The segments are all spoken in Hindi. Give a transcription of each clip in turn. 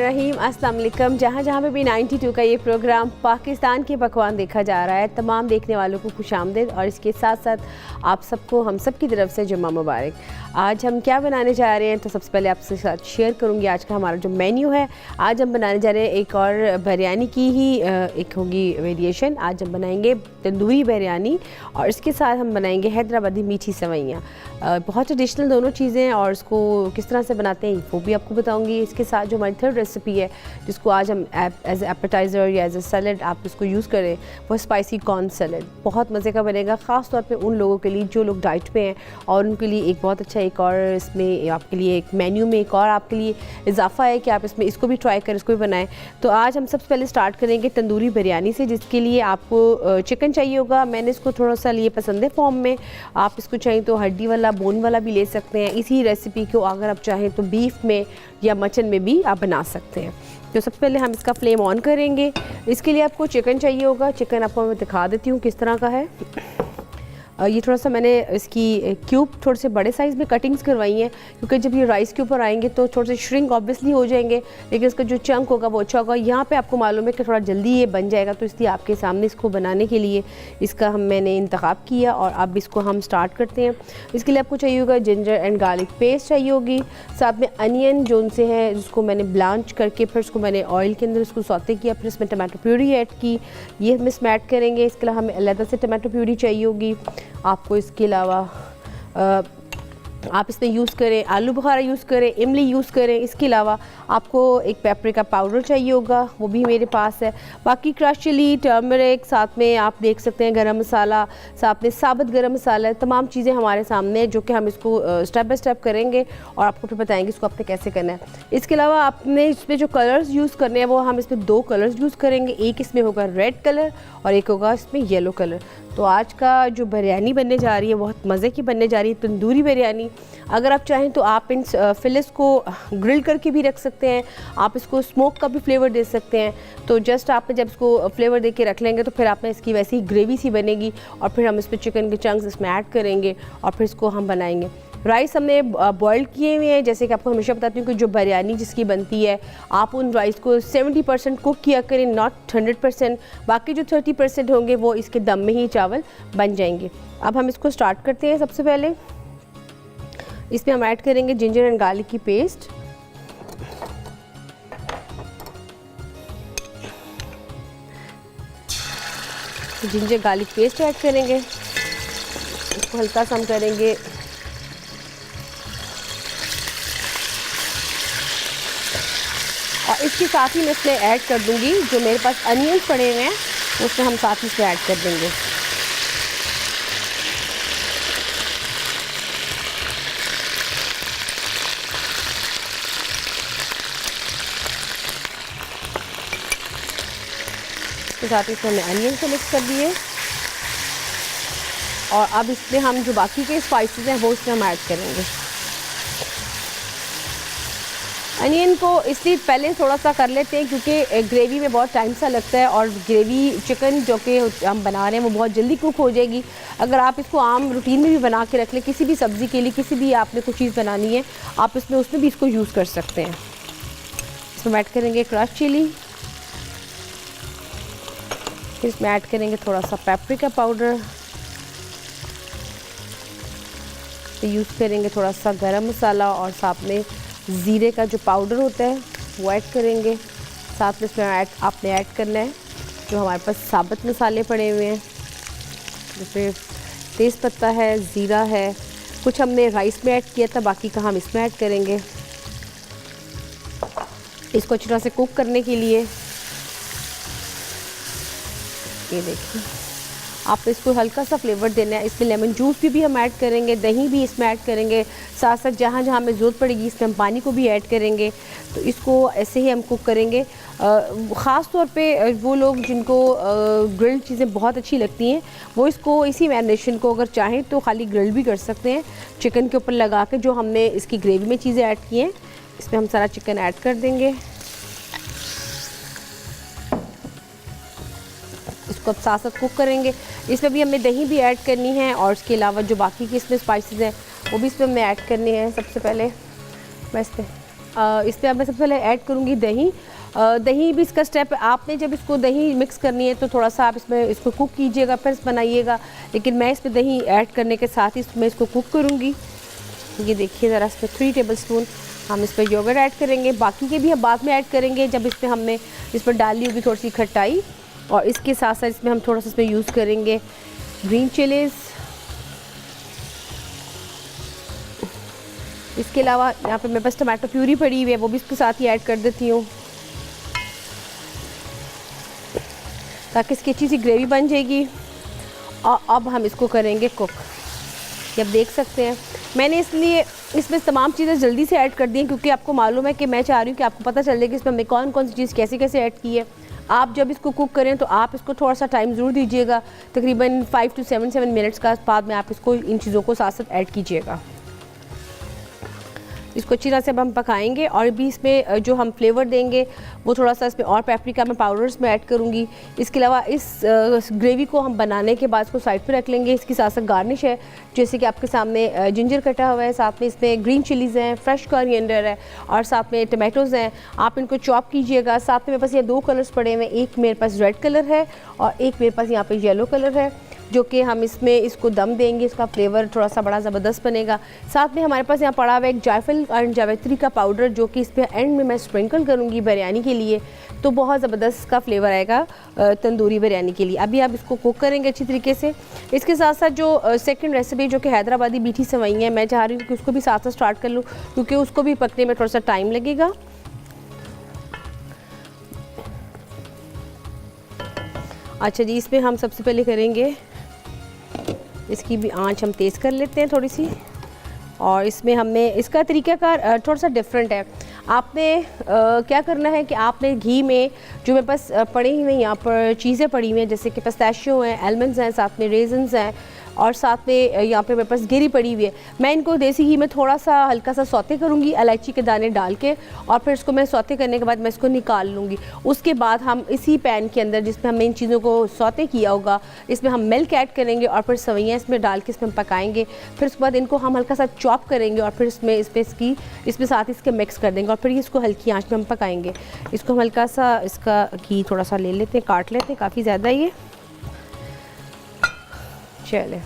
बिस्मिल्लाहिर्रहमानिर्रहीम। अस्सलाम वालेकुम। जहाँ जहाँ पे भी 92 का ये प्रोग्राम पाकिस्तान के पकवान देखा जा रहा है, तमाम देखने वालों को खुशामदीद और इसके साथ साथ आप सबको हम सब की तरफ से जुम्मा मुबारक। आज हम क्या बनाने जा रहे हैं तो सबसे पहले आपसे साथ शेयर करूँगी आज का हमारा जो मेन्यू है। आज हम बनाने जा रहे हैं एक और बिरयानी की ही एक होगी वेरिएशन। आज हम बनाएंगे तंदूरी बिरयानी और इसके साथ हम बनाएंगे हैदराबादी मीठी सेवइयाँ। बहुत ट्रेडिशनल दोनों चीज़ें हैं और इसको किस तरह से बनाते हैं वो भी आपको बताऊंगी। इसके साथ जो हमारी थर्ड रेसिपी है जिसको आज हम एज एपेटाइज़र या एज ए सैलड आप इसको यूज़ करें, वो स्पाइसी कॉर्न सैलड बहुत मज़े का बनेगा, ख़ास तौर पे उन लोगों के लिए जो लोग डाइट पे हैं और उनके लिए एक बहुत अच्छा एक और इसमें आपके लिए एक मेन्यू में एक और आपके लिए इजाफा है कि आप इसमें इसको भी ट्राई करें, इसको भी बनाएं। तो आज हम सबसे पहले स्टार्ट करेंगे तंदूरी बिरयानी से, जिसके लिए आपको चिकन चाहिए होगा। मैंने इसको थोड़ा सा लिए पसंद है फॉर्म में, आप इसको चाहिए तो हड्डी वाला बोन वाला भी ले सकते हैं। इसी रेसिपी को अगर आप चाहें तो बीफ में या मटन में भी आप बना सकते हैं। तो सबसे पहले हम इसका फ्लेम ऑन करेंगे। इसके लिए आपको चिकन चाहिए होगा। चिकन आपको मैं दिखा देती हूँ किस तरह का है। ये थोड़ा सा मैंने इसकी क्यूब थोड़े से बड़े साइज़ में कटिंग्स करवाई हैं, क्योंकि जब ये राइस के ऊपर आएंगे तो थोड़े से श्रिंक ऑब्वियसली हो जाएंगे, लेकिन इसका जो चंक होगा वो अच्छा होगा। यहाँ पे आपको मालूम है कि थोड़ा जल्दी ये बन जाएगा, तो इसलिए आपके सामने इसको बनाने के लिए इसका मैंने इंतखाब किया और अब इसको हम स्टार्ट करते हैं। इसके लिए आपको चाहिए होगा जिंजर एंड गार्लिक पेस्ट चाहिए होगी, साथ में अनियन जो उनसे है जिसको मैंने ब्लांच करके फिर उसको मैंने ऑयल के अंदर उसको सौते किया, फिर इसमें टमाटो प्यूरी ऐड की, ये हम इसमें ऐड करेंगे। इसके अलावा हमें अलग से टमाटो प्यूरी चाहिए होगी आपको। इसके अलावा आप इसमें यूज़ करें आलू बुखारा यूज़ करें, इमली यूज़ करें। इसके अलावा आपको एक पेपरिका पाउडर चाहिए होगा, वो भी मेरे पास है। बाकी क्रश चिली, टर्मरिक, साथ में आप देख सकते हैं गरम मसाला, साथ में साबुत गरम मसाला, तमाम चीज़ें हमारे सामने हैं जो कि हम इसको स्टेप बाय स्टेप करेंगे और आपको फिर बताएंगे इसको आपने कैसे करना है। इसके अलावा आपने इसमें जो कलर्स यूज़ करने हैं वो हम इसमें 2 कलर्स यूज़ करेंगे। एक इसमें होगा रेड कलर और एक होगा इसमें येलो कलर। तो आज का जो बिरयानी बनने जा रही है बहुत मज़े की बनने जा रही है, तंदूरी बिरयानी। अगर आप चाहें तो आप इन फिलिस को ग्रिल करके भी रख सकते हैं, आप इसको स्मोक का भी फ्लेवर दे सकते हैं। तो जस्ट आपने जब इसको फ्लेवर दे के रख लेंगे तो फिर आपने इसकी वैसी ही ग्रेवी सी बनेगी और फिर हम इसमें चिकन के चंक्स इसमें ऐड करेंगे और फिर इसको हम बनाएंगे। राइस हमने बॉयल किए हुए हैं। जैसे कि आपको हमेशा बताती हूँ कि जो बिरयानी जिसकी बनती है आप उन राइस को 70% कुक किया करें, नॉट 100%। बाकी जो 30% होंगे वो इसके दम में ही चावल बन जाएंगे। अब हम इसको स्टार्ट करते हैं। सबसे पहले इसमें हम ऐड करेंगे जिंजर एंड गार्लिक की paste. Ginger garlic paste add करेंगे, इसको हल्का सा हम करेंगे और इसके साथ ही मैं इसमें ऐड कर दूंगी जो मेरे पास अनियन पड़े हुए हैं, उसमें हम साथ ही इसमें ऐड कर देंगे। इसके साथ ही इसमें हमने अनियन को मिक्स कर दिए और अब इसमें हम जो बाकी के स्पाइसेस हैं वो इसमें हम ऐड करेंगे। अनियन को इसलिए पहले थोड़ा सा कर लेते हैं क्योंकि ग्रेवी में बहुत टाइम सा लगता है और ग्रेवी चिकन जो कि हम बना रहे हैं वो बहुत जल्दी कुक हो जाएगी। अगर आप इसको आम रूटीन में भी बना के रख लें, किसी भी सब्ज़ी के लिए, किसी भी आपने कुछ चीज़ बनानी है आप उसमें भी इसको यूज़ कर सकते हैं। इसमें ऐड करेंगे क्रश चिली, फिर इसमें ऐड करेंगे थोड़ा सा पेपरिका पाउडर, यूज़ करेंगे थोड़ा सा गरम मसाला और साथ में ज़ीरे का जो पाउडर होता है वो ऐड करेंगे। साथ में इसमें आपने ऐड करना है जो हमारे पास साबुत मसाले पड़े हुए हैं, जैसे तेज़ पत्ता है, ज़ीरा है, कुछ हमने राइस में ऐड किया था, बाकी का हम इसमें ऐड करेंगे। इसको अच्छी तरह से कुक करने के लिए ये देखिए आप इसको हल्का सा फ्लेवर देना है। इसमें लेमन जूस भी हम ऐड करेंगे, दही भी इसमें ऐड करेंगे, साथ साथ जहाँ जहाँ हमें ज़रूरत पड़ेगी इसमें हम पानी को भी ऐड करेंगे। तो इसको ऐसे ही हम कुक करेंगे। ख़ास तौर पे वो लोग जिनको ग्रिल्ड चीज़ें बहुत अच्छी लगती हैं वो इसको इसी मैरिनेशन को अगर चाहें तो खाली ग्रिल भी कर सकते हैं चिकन के ऊपर लगा के। जो हमने इसकी ग्रेवी में चीज़ें ऐड की हैं इसमें हम सारा चिकन ऐड कर देंगे। इसको अब साथ साथ कुक करेंगे। इसमें भी हमें दही भी ऐड करनी है और इसके अलावा जो बाकी के इसमें स्पाइसेस हैं वो भी इसमें हमें ऐड करनी है। सबसे पहले मैं इसमें इसमें मैं सबसे पहले ऐड करूँगी दही। दही भी इसका स्टेप, आपने जब इसको दही मिक्स करनी है तो थोड़ा सा आप इसमें इसको कुक कीजिएगा फिर बनाइएगा, लेकिन मैं इसमें दही ऐड करने के साथ ही इसमें इसको कुक करूँगी। ये देखिए ज़रा, इसमें 3 टेबलस्पून हम इस पर योगर्ट ऐड करेंगे, बाकी के भी हम बाद में ऐड करेंगे जब इसमें हमने इस पर डाली होगी थोड़ी सी खटाई। और इसके साथ साथ इसमें हम थोड़ा सा इसमें यूज़ करेंगे ग्रीन चिलीज़। इसके अलावा यहाँ पे मेरे पास टमाटो प्यूरी पड़ी हुई है, वो भी इसके साथ ही ऐड कर देती हूँ ताकि इसकी अच्छी सी ग्रेवी बन जाएगी। और अब हम इसको करेंगे कुक। ये आप देख सकते हैं मैंने इसलिए इसमें तमाम चीज़ें जल्दी से ऐड कर दी हैं क्योंकि आपको मालूम है कि मैं चाह रही हूँ कि आपको पता चल जाए कि इसमें कौन कौन सी चीज़ कैसे कैसे ऐड की है। आप जब इसको कुक करें तो आप इसको थोड़ा सा टाइम ज़रूर दीजिएगा, तकरीबन 5 to 7 मिनट्स का बाद में आप इसको इन चीज़ों को साथ साथ ऐड कीजिएगा। इसको अच्छी तरह से अब हम पकाएंगे और भी इसमें जो हम फ्लेवर देंगे वो थोड़ा सा इसमें और पेपरिका में पाउडर्स में ऐड करूँगी। इसके अलावा इस ग्रेवी को हम बनाने के बाद इसको साइड पे रख लेंगे। इसकी साथ साथ गार्निश है, जैसे कि आपके सामने जिंजर कटा हुआ है, साथ में इसमें ग्रीन चिलीज़ हैं, फ्रेश कोरिएंडर है और साथ में टमाटोज़ हैं। आप इनको चॉप कीजिएगा। साथ में मेरे पास ये 2 कलर्स पड़े हुए हैं, एक मेरे पास रेड कलर है और एक मेरे पास यहाँ पर येलो कलर है, जो कि हम इसमें इसको दम देंगे। इसका फ्लेवर थोड़ा सा बड़ा ज़बरदस्त बनेगा। साथ में हमारे पास यहाँ पड़ा हुआ है एक जायफल और जावित्री का पाउडर, जो कि इस पर एंड में मैं स्प्रिंकल करूँगी बिरयानी के लिए, तो बहुत ज़बरदस्त का फ्लेवर आएगा तंदूरी बिरयानी के लिए। अभी आप इसको कुक करेंगे अच्छी तरीके से। इसके साथ साथ जो सेकंड रेसिपी जो कि हैदराबादी मीठी सेवई है, मैं चाह रही हूँ कि उसको भी साथ साथ स्टार्ट कर लूँ क्योंकि उसको भी पकने में थोड़ा सा टाइम लगेगा। अच्छा जी, इसमें हम सबसे पहले करेंगे, इसकी भी आंच हम तेज़ कर लेते हैं थोड़ी सी। और इसमें हमने इसका तरीक़ाकार थोड़ा सा डिफरेंट है। आपने क्या करना है कि आपने घी में जो मेरे पास पड़ी हुई हैं यहाँ पर चीज़ें पड़ी हुई हैं, जैसे कि पिस्ताशियो हैं, आलमंड्स हैं, साथ में रेजन्स हैं और साथ में यहाँ पे मेरे पास गिरी पड़ी हुई है। मैं इनको देसी घी में थोड़ा सा हल्का सा सौते करूँगी इलायची के दाने डाल के, और फिर इसको मैं सौते करने के बाद मैं इसको निकाल लूँगी। उसके बाद हम इसी पैन के अंदर जिसमें हमने इन चीज़ों को सौते किया होगा, इसमें हम मिल्क ऐड करेंगे और फिर सेवइयाँ इसमें डाल के इसमें पकाएंगे। फिर उसके बाद इनको हम हल्का सा चॉप करेंगे और फिर इसमें साथ इसके मिक्स कर देंगे और फिर इसको हल्की आँच में हम पकाएंगे। इसको हम हल्का सा इसका घी थोड़ा सा ले लेते हैं, काट लेते हैं, काफ़ी ज़्यादा ये। चले,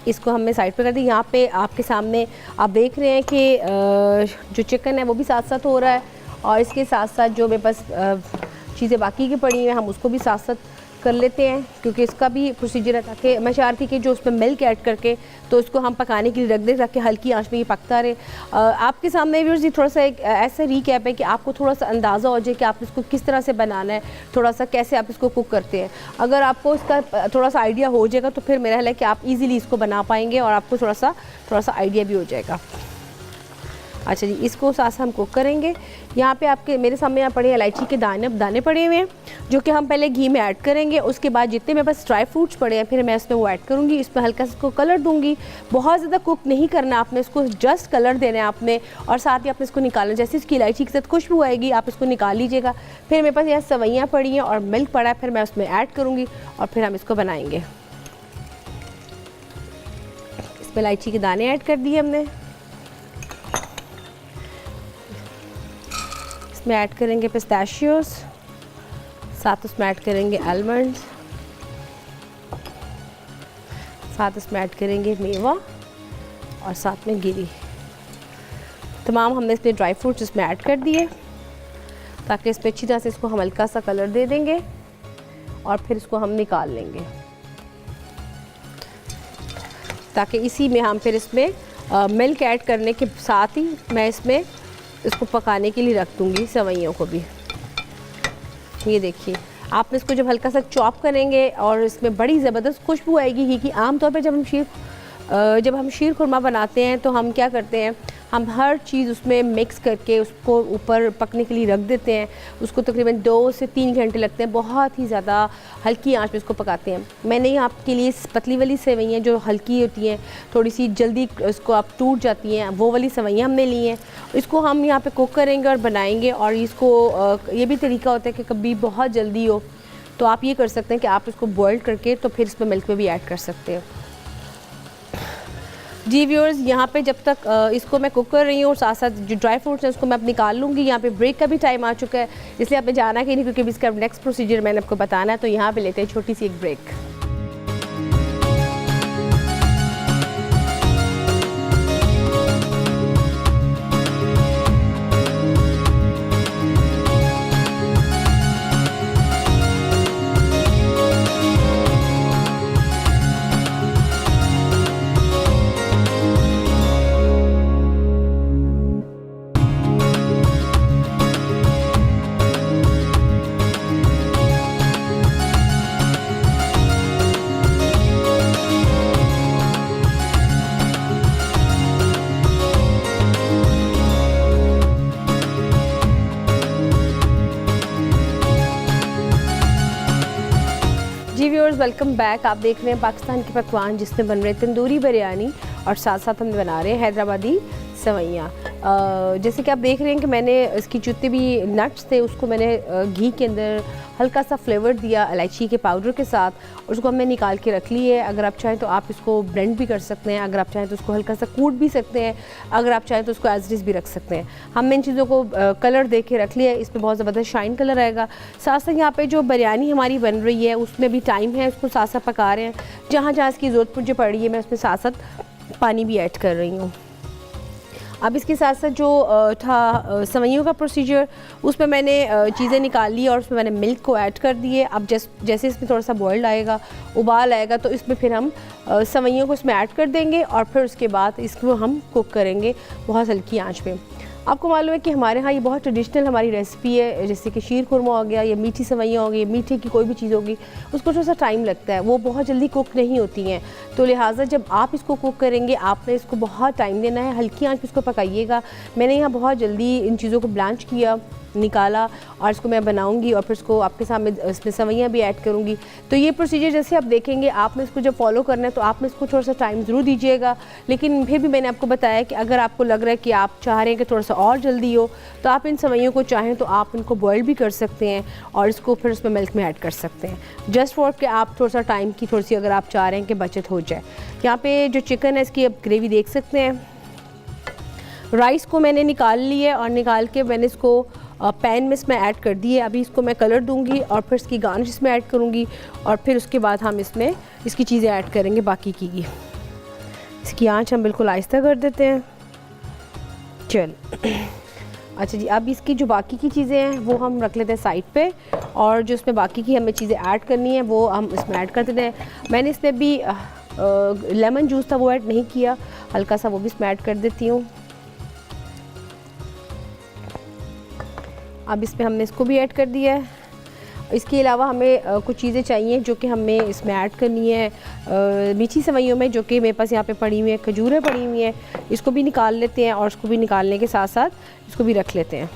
इसको हमने साइड पे कर दी। यहाँ पे आपके सामने आप देख रहे हैं कि जो चिकन है वो भी साथ साथ हो रहा है और इसके साथ साथ जो मेरे पास चीज़ें बाकी की पड़ी हैं हम उसको भी साथ साथ कर लेते हैं, क्योंकि इसका भी प्रोसीजर है। ताकि मैं चाह रही थी कि जो उसमें मिल्क ऐड करके तो इसको हम पकाने के लिए रख दें ताकि हल्की आंच में ये पकता रहे। आपके सामने व्यूअर्स थोड़ा सा एक ऐसा रीकैप है कि आपको थोड़ा सा अंदाज़ा हो जाए कि आप इसको किस तरह से बनाना है, थोड़ा सा कैसे आप इसको कुक करते हैं। अगर आपको इसका थोड़ा सा आइडिया हो जाएगा तो फिर मेरा ख्याल है कि आप ईज़िली इसको बना पाएंगे और आपको थोड़ा सा आइडिया भी हो जाएगा। अच्छा जी, इसको साथ हम कुक करेंगे। यहाँ पे आपके मेरे सामने यहाँ पड़े इलायची के दाने पड़े हुए हैं जो कि हम पहले घी में ऐड करेंगे। उसके बाद जितने मेरे पास ड्राई फ्रूट्स पड़े हैं फिर मैं इसमें वो ऐड करूँगी। इसमें हल्का सा इसको कलर दूँगी, बहुत ज़्यादा कुक नहीं करना आपने, इसको जस्ट कलर देना है आपने और साथ ही आपने इसको निकालना। जैसे इसकी इलायची के साथ खुशबू आएगी आप इसको निकाल लीजिएगा। फिर मेरे पास यहाँ सेवइयाँ पड़ी हैं और मिल्क पड़ा है, फिर मैं उसमें ऐड करूँगी और फिर हम इसको बनाएंगे। इसमें इलायची के दाने ऐड कर दिए हमने, इसमें ऐड करेंगे पिस्ताशियोस, साथ उसमें ऐड करेंगे आलमंड्स, साथ उसमें ऐड करेंगे मेवा और साथ में गिरी। तमाम हमने इसमें ड्राई फ्रूट्स इसमें ऐड कर दिए ताकि इस पर अच्छी तरह से इसको हम हल्का सा कलर दे देंगे और फिर इसको हम निकाल लेंगे, ताकि इसी में हम फिर इसमें मिल्क ऐड करने के साथ ही मैं इसमें इसको पकाने के लिए रख दूँगी सेवइयों को भी। ये देखिए, आपने इसको जब हल्का सा चॉप करेंगे और इसमें बड़ी ज़बरदस्त खुशबू आएगी घी की। आमतौर पे जब हम शीर खुरमा बनाते हैं तो हम क्या करते हैं, हम हर चीज़ उसमें मिक्स करके उसको ऊपर पकने के लिए रख देते हैं। उसको तकरीबन 2 से 3 घंटे लगते हैं, बहुत ही ज़्यादा हल्की आंच में इसको पकाते हैं। मैंने यहाँ आपके लिए पतली वाली सेवइयाँ जो हल्की होती हैं, थोड़ी सी जल्दी इसको आप टूट जाती हैं, वो वाली सेवइयाँ हमने ली हैं। इसको हम यहाँ पे कुक करेंगे और बनाएंगे। और इसको ये भी तरीका होता है कि कभी बहुत जल्दी हो तो आप ये कर सकते हैं कि आप इसको बॉयल करके तो फिर इसमें मिल्क में भी ऐड कर सकते हैं। जी व्यूअर्स, यहाँ पे जब तक इसको मैं कुक कर रही हूँ और साथ साथ जो ड्राई फ्रूट्स हैं उसको मैं अब निकाल लूँगी। यहाँ पे ब्रेक का भी टाइम आ चुका है, इसलिए आपने जाना कि नहीं, क्योंकि इसका नेक्स्ट प्रोसीजर मैंने आपको बताना है। तो यहाँ पे लेते हैं छोटी सी एक ब्रेक। जी व्यूअर्स, वेलकम बैक। आप देख रहे हैं पाकिस्तान के पकवान, जिसमें बन रहे तंदूरी बिरयानी और साथ साथ हम बना रहे हैं हैदराबादी सवैयाँ। जैसे कि आप देख रहे हैं कि मैंने इसकी जितने भी नट्स थे उसको मैंने घी के अंदर हल्का सा फ्लेवर दिया इलायची के पाउडर के साथ, और उसको हमने निकाल के रख ली है। अगर आप चाहें तो आप इसको ब्लेंड भी कर सकते हैं, अगर आप चाहें तो उसको हल्का सा कूट भी सकते हैं, अगर आप चाहें तो उसको एज इट इज़ भी रख सकते हैं। हमने इन चीज़ों को कलर दे के रख लिया है, इसमें बहुत ज़बरदस्त शाइन कलर आएगा। साथ साथ यहाँ पे जो बिरयानी हमारी बन रही है उसमें भी टाइम है, उसको साथ साथ पका रहे हैं। जहाँ जहाँ इसकी ज़रूरत मुझे पड़ रही है मैं उसमें साथ साथ पानी भी ऐड कर रही हूँ। अब इसके साथ साथ जो था सवैयों का प्रोसीजर, उसमें मैंने चीज़ें निकाल ली और उसमें मैंने मिल्क को ऐड कर दिए। अब जैसे इसमें थोड़ा सा बॉइल्ड आएगा, उबाल आएगा, तो इसमें फिर हम सवैयों को इसमें ऐड कर देंगे और फिर उसके बाद इसको हम कुक करेंगे बहुत हल्की आंच पे। आपको मालूम है कि हमारे यहाँ ये बहुत ट्रेडिशनल हमारी रेसिपी है, जैसे कि शीर खुरमा हो गया या मीठी सवैयाँ हो गई, मीठे की कोई भी चीज़ होगी, उसको थोड़ा सा टाइम लगता है, वो बहुत जल्दी कुक नहीं होती हैं। तो लिहाजा जब आप इसको कुक करेंगे आपने इसको बहुत टाइम देना है, हल्की आंच पे इसको पकाइएगा। मैंने यहाँ बहुत जल्दी इन चीज़ों को ब्लांच किया, निकाला और इसको मैं बनाऊंगी और फिर इसको आपके सामने इसमें सवैयाँ भी ऐड करूंगी। तो ये प्रोसीजर जैसे आप देखेंगे आपने इसको जब फॉलो करना है तो आपने इसको थोड़ा सा टाइम ज़रूर दीजिएगा। लेकिन फिर भी मैंने आपको बताया कि अगर आपको लग रहा है कि आप चाह रहे हैं कि थोड़ा सा और जल्दी हो, तो आप इन सवैयों को चाहें तो आप इनको बॉयल भी कर सकते हैं और इसको फिर उसमें मिल्क में ऐड कर सकते हैं, जस्ट फॉर कि आप थोड़ा सा टाइम की थोड़ी सी अगर आप चाह रहे हैं कि बचत हो जाए। यहाँ पे जो चिकन है इसकी अब ग्रेवी देख सकते हैं। राइस को मैंने निकाल लिया और निकाल के मैंने इसको पैन में इसमें ऐड कर दिए। अभी इसको मैं कलर दूंगी और फिर इसकी गार्निश इसमें ऐड करूंगी और फिर उसके बाद हम इसमें इसकी चीज़ें ऐड करेंगे बाकी की। इसकी आंच हम बिल्कुल आहिस्ता कर देते हैं। चल अच्छा जी, अब इसकी जो बाकी की चीज़ें हैं वो हम रख लेते हैं साइड पे, और जो इसमें बाकी की हमें चीज़ें ऐड करनी है वो हम इसमें ऐड कर देते हैं। मैंने इसमें भी लेमन जूस था वो ऐड नहीं किया, हल्का सा वो भी इसमें ऐड कर देती हूँ। अब इसमें हमने इसको भी ऐड कर दिया है। इसके अलावा हमें कुछ चीज़ें चाहिए जो कि हमें इसमें ऐड करनी है मीठी सवैयों में, जो कि मेरे पास यहाँ पे पड़ी हुई है, खजूरें पड़ी हुई हैं, इसको भी निकाल लेते हैं और इसको भी निकालने के साथ साथ इसको भी रख लेते हैं।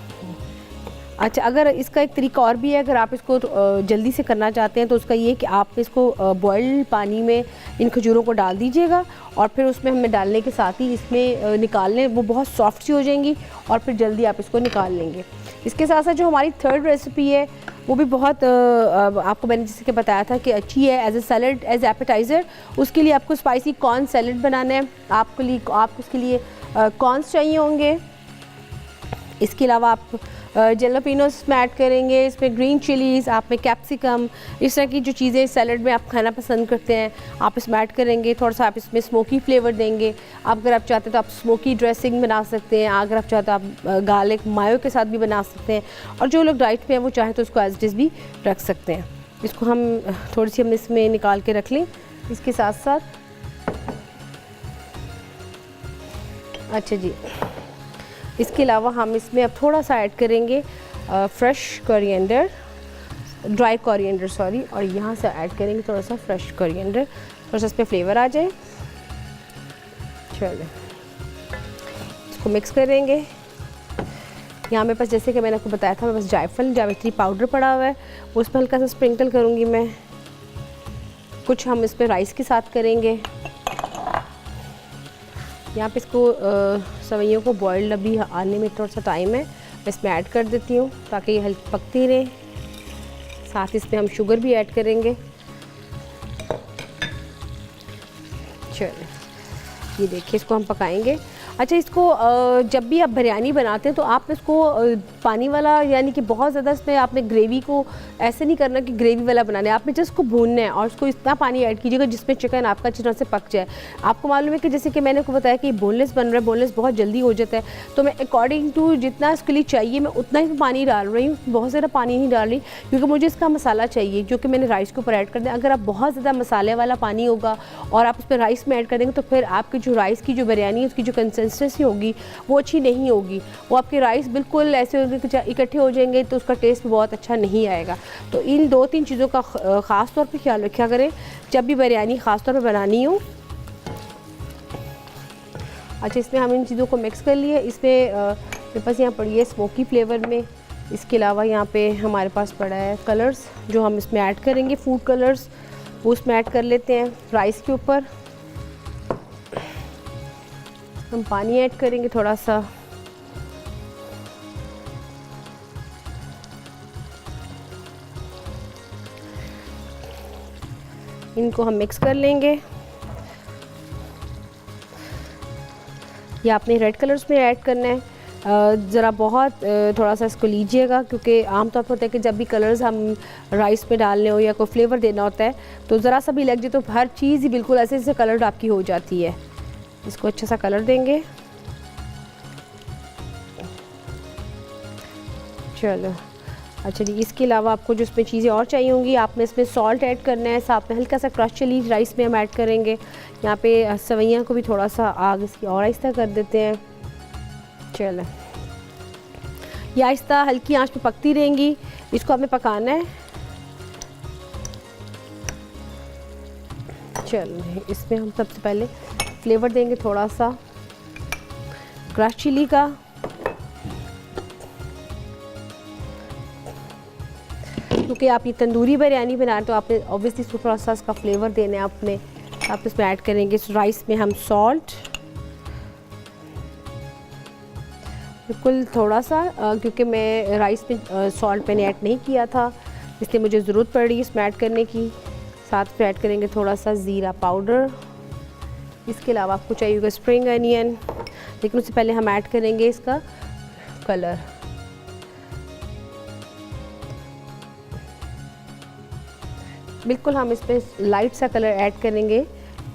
अच्छा, अगर इसका एक तरीका और भी है, अगर आप इसको जल्दी से करना चाहते हैं तो उसका ये कि आप इसको बॉइल्ड पानी में इन खजूरों को डाल दीजिएगा और फिर उसमें हमें डालने के साथ ही इसमें निकालने, वो बहुत सॉफ्ट सी हो जाएंगी और फिर जल्दी आप इसको निकाल लेंगे। इसके साथ साथ जो हमारी थर्ड रेसिपी है वो भी बहुत आपको मैंने जैसे कि बताया था कि अच्छी है as a salad, as appetiser. उसके लिए आपको स्पाइसी कॉर्न सैलड बनाना है। आपको उसके लिए कॉर्न्स चाहिए होंगे। इसके अलावा आप जैलापेनोस में ऐड करेंगे, इसमें ग्रीन चिलीज़, आप में कैप्सिकम, इस तरह की जो चीज़ें सैलड में आप खाना पसंद करते हैं आप इसमें ऐड करेंगे। थोड़ा सा आप इसमें स्मोकी फ्लेवर देंगे। अगर आप चाहते हैं तो आप स्मोकी ड्रेसिंग बना सकते हैं, अगर आप चाहते हैं आप गार्लिक मायो के साथ भी बना सकते हैं, और जो लोग डाइट पे हैं वो चाहें तो इसको एज इट इज़ भी रख सकते हैं। इसको हम थोड़ी सी हमने इसमें निकाल के रख लें। इसके साथ साथ अच्छा जी, इसके अलावा हम इसमें अब थोड़ा सा ऐड करेंगे fresh coriander, dry coriander sorry, और यहाँ से ऐड करेंगे थोड़ा सा फ्रेश कोरिएंडर, थोड़ा सा इसमें फ्लेवर आ जाए। चलिए इसको मिक्स करेंगे। यहाँ मेरे पास जैसे कि मैंने आपको बताया था मेरे पास जायफल जावित्री पाउडर पड़ा हुआ है, वो इसमें हल्का सा स्प्रिंकल करूँगी मैं। कुछ हम इसमें राइस के साथ करेंगे। यहाँ पे इसको सवैयों को बॉइल्ड अभी आने में थोड़ा सा टाइम है, मैं इसमें ऐड कर देती हूँ ताकि ये हल्की पकती रहे। साथ इसमें हम शुगर भी ऐड करेंगे। चलिए ये देखिए इसको हम पकाएंगे। अच्छा, इसको जब भी आप बिरयानी बनाते हैं तो आप इसको पानी वाला, यानी कि बहुत ज़्यादा इसमें आपने ग्रेवी को ऐसे नहीं करना कि ग्रेवी वाला बनाना है, आपने जस्ट उसको भूनना है और उसको इतना पानी ऐड कीजिएगा जिसमें चिकन आपका अच्छी तरह से पक जाए। आपको मालूम है कि जैसे कि मैंने आपको बताया कि बोनलेस बन रहा है, बोनलेस बहुत जल्दी हो जाता है, तो मैं अकॉर्डिंग टू जितना इसके लिए चाहिए मैं उतना ही पानी डाल रही हूँ, बहुत ज़्यादा पानी नहीं डाल रही, क्योंकि मुझे इसका मसाला चाहिए जो कि मैंने राइस के ऊपर ऐड कर दें। अगर आप बहुत ज़्यादा मसाले वाला पानी होगा और आप उस पर राइस में ऐड कर देंगे तो फिर आपकी जो राइस की जो बिरयानी है उसकी जो कंसिस्टेंसी होगी वो अच्छी नहीं होगी, वो आपके राइस बिल्कुल ऐसे इकट्ठे हो जाएंगे तो उसका टेस्ट भी बहुत अच्छा नहीं आएगा। तो इन 2-3 चीज़ों का ख़ास तौर पे ख्याल रखा करें जब भी बिरयानी ख़ास तौर पे बनानी हो। अच्छा, इसमें हम इन चीज़ों को मिक्स कर लिए। इसमें मेरे पास यहाँ पड़ी है स्मोकी फ्लेवर में, इसके अलावा यहाँ पे हमारे पास पड़ा है कलर्स जो हम इसमें ऐड करेंगे, फूड कलर्स, वो उसमें ऐड कर लेते हैं। राइस के ऊपर हम पानी ऐड करेंगे थोड़ा सा, इनको हम मिक्स कर लेंगे। ये आपने रेड कलर्स में ऐड करना है, ज़रा बहुत थोड़ा सा इसको लीजिएगा, क्योंकि आमतौर पर होता है कि जब भी कलर्स हम राइस में डालने हो या कोई फ्लेवर देना होता है तो ज़रा सा भी लग जाए तो हर चीज़ ही बिल्कुल ऐसे ऐसे कलर्ड आपकी हो जाती है। इसको अच्छा सा कलर देंगे। चलो, अच्छा जी, इसके अलावा आपको जो इसमें चीज़ें और चाहिए होंगी, आपने इसमें सॉल्ट ऐड करना है, साथ में हल्का सा क्रश चिली राइस में हम ऐड करेंगे। यहाँ पे सवैयाँ को भी थोड़ा सा आग इसकी और आहिस्ता कर देते हैं। चलो, ये आहिस्ता हल्की आंच पे पकती रहेंगी, इसको हमें पकाना है। चलो, इसमें हम सबसे पहले फ्लेवर देंगे थोड़ा सा क्रश चिली का, क्योंकि आप ये तंदूरी बिरयानी बना रहे हैं तो आपने ऑब्वियसली इसको थोड़ा सा इसका फ्लेवर देना है आपने। आप इसमें ऐड करेंगे राइस में हम सॉल्ट, बिल्कुल थोड़ा सा, क्योंकि मैं राइस में सॉल्ट मैंने ऐड नहीं किया था इसलिए मुझे ज़रूरत पड़ रही है इसमें ऐड करने की। साथ में ऐड करेंगे थोड़ा सा ज़ीरा पाउडर। इसके अलावा आपको चाहिए होगा स्प्रिंग अनियन, लेकिन उससे पहले हम ऐड करेंगे इसका कलर। बिल्कुल हम इसमें लाइट सा कलर ऐड करेंगे,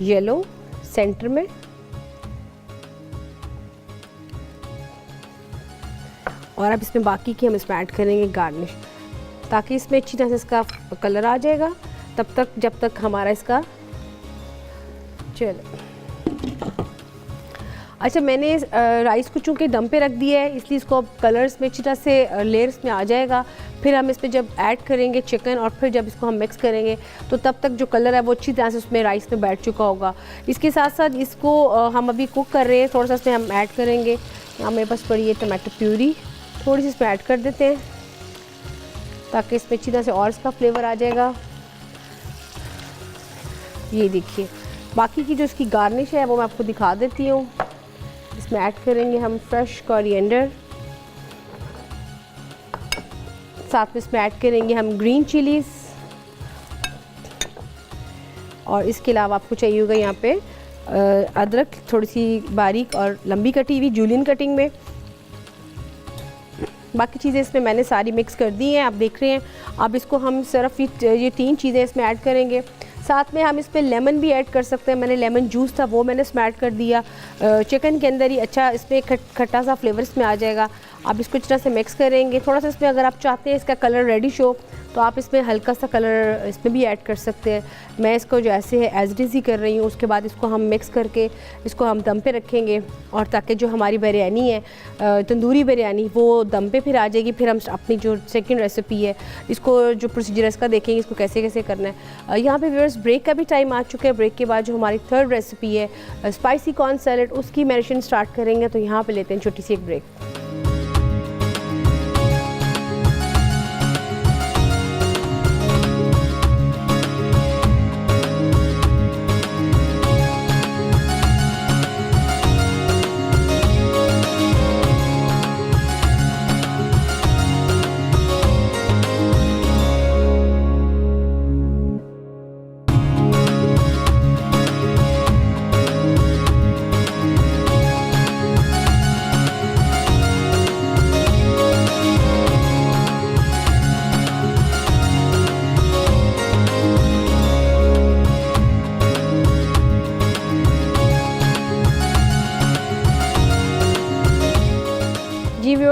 येलो सेंटर में, और अब इसमें बाकी की हम इसमें ऐड करेंगे गार्निश, ताकि इसमें अच्छी तरह से इसका कलर आ जाएगा तब तक जब तक हमारा इसका। चलो, अच्छा, मैंने राइस को चूँकि दम पे रख दिया है इसलिए इसको अब कलर्स में अच्छी तरह से लेयर्स में आ जाएगा। फिर हम इसमें जब ऐड करेंगे चिकन और फिर जब इसको हम मिक्स करेंगे तो तब तक जो कलर है वो अच्छी तरह से उसमें राइस में बैठ चुका होगा। इसके साथ साथ इसको हम अभी कुक कर रहे हैं, थोड़ा सा इसमें हम ऐड करेंगे। यहाँ मेरे पास पड़ी है टमाटो प्यूरी, थोड़ी सी इसमें ऐड कर देते हैं ताकि इसमें अच्छी तरह से और इसका फ्लेवर आ जाएगा। ये देखिए, बाकी की जो इसकी गार्निश है वो मैं आपको दिखा देती हूँ। इसमें ऐड करेंगे हम फ्रेश कोरिएंडर, साथ में इसमें ऐड करेंगे हम ग्रीन चिलीज़, और इसके अलावा आपको चाहिए होगा यहाँ पे अदरक थोड़ी सी बारीक और लंबी कटी हुई जूलियन कटिंग में। बाकी चीज़ें इसमें मैंने सारी मिक्स कर दी हैं, आप देख रहे हैं। अब इसको हम सिर्फ ये 3 चीज़ें इसमें ऐड करेंगे। साथ में हम इस पर लेमन भी ऐड कर सकते हैं, मैंने लेमन जूस था वो मैंने इसमें ऐड कर दिया चिकन के अंदर ही। अच्छा, इसमें खट्टा सा फ्लेवर इसमें आ जाएगा। आप इसको इस तरह से मिक्स करेंगे। थोड़ा सा इसमें अगर आप चाहते हैं इसका कलर रेडिश हो तो आप इसमें हल्का सा कलर इसमें भी ऐड कर सकते हैं। मैं इसको जो ऐसे है एज इट इज़ ही कर रही हूँ। उसके बाद इसको हम मिक्स करके इसको हम दम पे रखेंगे, और ताकि जो हमारी बिरयानी है तंदूरी बिरयानी वो दम पे फिर आ जाएगी। फिर हम अपनी जो सेकंड रेसिपी है इसको जो प्रोसीजर इसका देखेंगे इसको कैसे कैसे करना है। यहाँ पे व्यूअर्स ब्रेक का भी टाइम आ चुका है। ब्रेक के बाद जो हमारी थर्ड रेसिपी है स्पाइसी कॉर्न सैलेड, उसकी मैरिनेशन स्टार्ट करेंगे। तो यहाँ पे लेते हैं छोटी सी एक ब्रेक।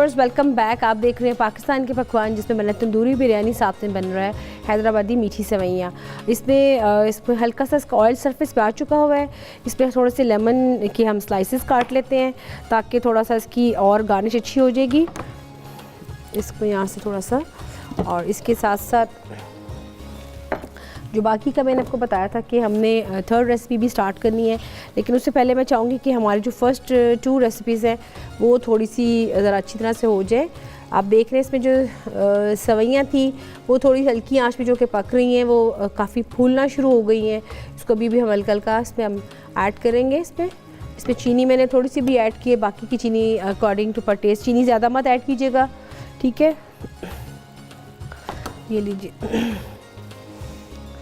Viewers, welcome back. आप देख रहे हैं पाकिस्तान के पकवान, जिसमें बन रहा है तंदूरी बिरयानी, साथ में बन रहा है हैदराबादी मीठी सेवइयाँ। इसमें हल्का सा इसका ऑयल सरफेस पे आ चुका हुआ है। इसमें थोड़े से लेमन के हम स्लाइसेस काट लेते हैं ताकि थोड़ा सा इसकी और गार्निश अच्छी हो जाएगी। इसको यहाँ से थोड़ा सा, और इसके साथ साथ जो बाकी का मैंने आपको बताया था कि हमने थर्ड रेसिपी भी स्टार्ट करनी है, लेकिन उससे पहले मैं चाहूँगी कि हमारी जो फर्स्ट 2 रेसिपीज़ हैं वो थोड़ी सी ज़रा अच्छी तरह से हो जाए। आप देख रहे हैं इसमें जो सेवइयाँ थी वो थोड़ी हल्की आंच पे जो कि पक रही हैं, वो काफ़ी फूलना शुरू हो गई हैं। इसको भी हम हल्का हल्का इसमें हम ऐड करेंगे। इसमें चीनी मैंने थोड़ी सी भी ऐड की है, बाकी की चीनी अकॉर्डिंग टू पर टेस्ट। चीनी ज़्यादा मत ऐड कीजिएगा, ठीक है। ये लीजिए,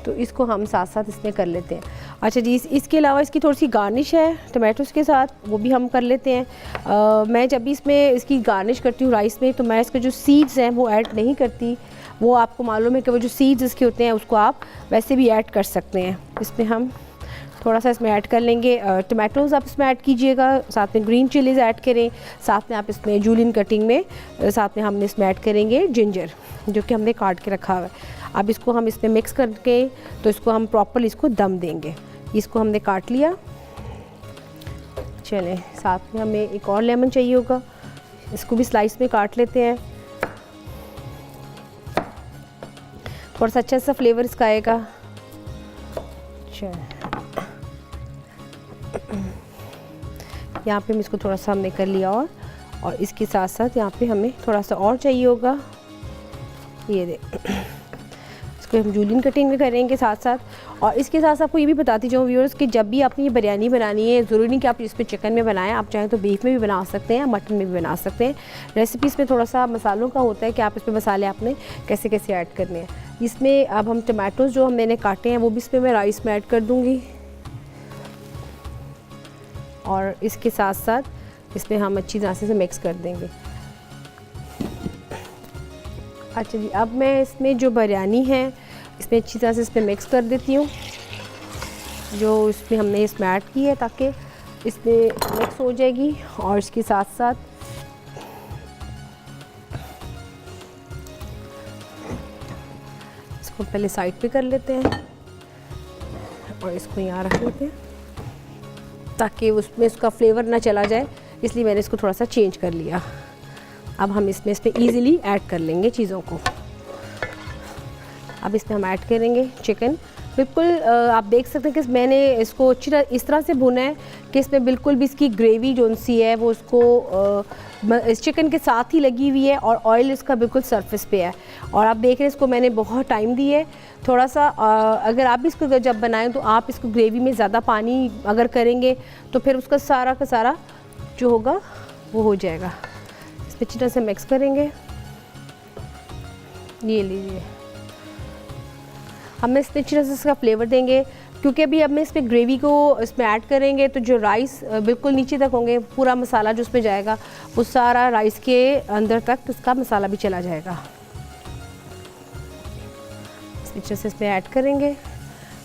तो इसको हम साथ साथ इसमें कर लेते हैं। अच्छा जी, इसके अलावा इसकी थोड़ी सी गार्निश है टमाटोज़ के साथ, वो भी हम कर लेते हैं। मैं जब भी इसमें इसकी गार्निश करती हूँ राइस में, तो मैं इसके जो सीड्स हैं वो ऐड नहीं करती। वो आपको मालूम है कि वो जो सीड्स इसके होते हैं उसको आप वैसे भी ऐड कर सकते हैं। इसमें हम थोड़ा सा इसमें ऐड कर लेंगे टमाटोज़, आप इसमें ऐड कीजिएगा। साथ में ग्रीन चिलीज़ ऐड करें। साथ में आप इसमें जूलियन कटिंग में साथ में हमने इसमें ऐड करेंगे जिंजर, जो कि हमने काट के रखा हुआ है। अब इसको हम इसमें मिक्स करके तो इसको हम प्रॉपर्ली इसको दम देंगे। इसको हमने काट लिया। चलें, साथ में हमें एक और लेमन चाहिए होगा, इसको भी स्लाइस में काट लेते हैं। थोड़ा सा अच्छा सा फ्लेवर इसका आएगा। यहाँ पे हम इसको थोड़ा सा हमने कर लिया, और इसके साथ साथ यहाँ पे हमें थोड़ा सा और चाहिए होगा। ये दे, इसको हम जूलियन कटिंग में करेंगे साथ साथ। और इसके साथ आपको ये भी बताती जाऊँ व्यूअर्स कि जब भी आपने ये बिरयानी बनानी है, ज़रूरी नहीं कि आप इसमें चिकन में बनाएं, आप चाहें तो बीफ में भी बना सकते हैं, मटन में भी बना सकते हैं। रेसिपीज़ में थोड़ा सा मसालों का होता है कि आप इसमें मसाले आपने कैसे कैसे ऐड करने हैं। इसमें अब हम टमाटोज़ जो मैंने काटे हैं वो भी इसमें मैं राइस में ऐड कर दूँगी, और इसके साथ साथ इसमें हम अच्छी तरह से मिक्स कर देंगे। अच्छा जी, अब मैं इसमें जो बिरयानी है इसमें अच्छी तरह से इसमें मिक्स कर देती हूँ, जो इसमें हमने इसमें ऐड की है, ताकि इसमें मिक्स हो जाएगी। और इसके साथ साथ इसको पहले साइड पे कर लेते हैं और इसको यहाँ रख लेते हैं ताकि उसमें उसका फ्लेवर ना चला जाए, इसलिए मैंने इसको थोड़ा सा चेंज कर लिया। अब हम इसमें ईज़िली ऐड कर लेंगे चीज़ों को। अब इसमें हम ऐड करेंगे चिकन। बिल्कुल आप देख सकते हैं कि मैंने इसको अच्छी तरह इस तरह से भुना है कि इसमें बिल्कुल भी इसकी ग्रेवी जो सी है वो उसको इस चिकन के साथ ही लगी हुई है, और ऑयल इसका बिल्कुल सरफेस पे है। और आप देख रहे हैं इसको मैंने बहुत टाइम दी है। थोड़ा सा अगर आप भी इसको जब बनाएं तो आप इसको ग्रेवी में ज़्यादा पानी अगर करेंगे तो फिर उसका सारा का सारा जो होगा वो हो जाएगा। इसमें अच्छी तरह से मिक्स करेंगे। ये लीजिए, हमें इसमें अच्छी तरह से इसका फ्लेवर देंगे, क्योंकि अभी अब मैं इसमें ग्रेवी को इसमें ऐड करेंगे तो जो राइस बिल्कुल नीचे तक होंगे, पूरा मसाला जो उसमें जाएगा वो सारा राइस के अंदर तक उसका मसाला भी चला जाएगा। इस तरह से इसमें ऐड करेंगे।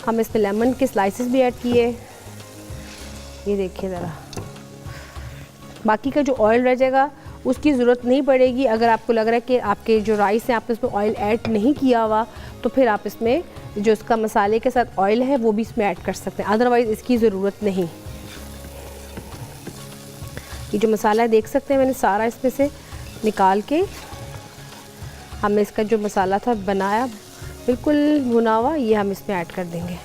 हम इसमें लेमन के स्लाइसेस भी ऐड किए, ये देखिए ज़रा। बाकी का जो ऑयल रह जाएगा उसकी ज़रूरत नहीं पड़ेगी। अगर आपको लग रहा है कि आपके जो राइस है आपने इसमें ऑयल ऐड नहीं किया हुआ, तो फिर आप इसमें जो इसका मसाले के साथ ऑयल है वो भी इसमें ऐड कर सकते हैं, अदरवाइज़ इसकी ज़रूरत नहीं। ये जो मसाला है देख सकते हैं मैंने सारा इसमें से निकाल के, हमने इसका जो मसाला था बनाया बिल्कुल भुना हुआ, ये हम इसमें ऐड कर देंगे।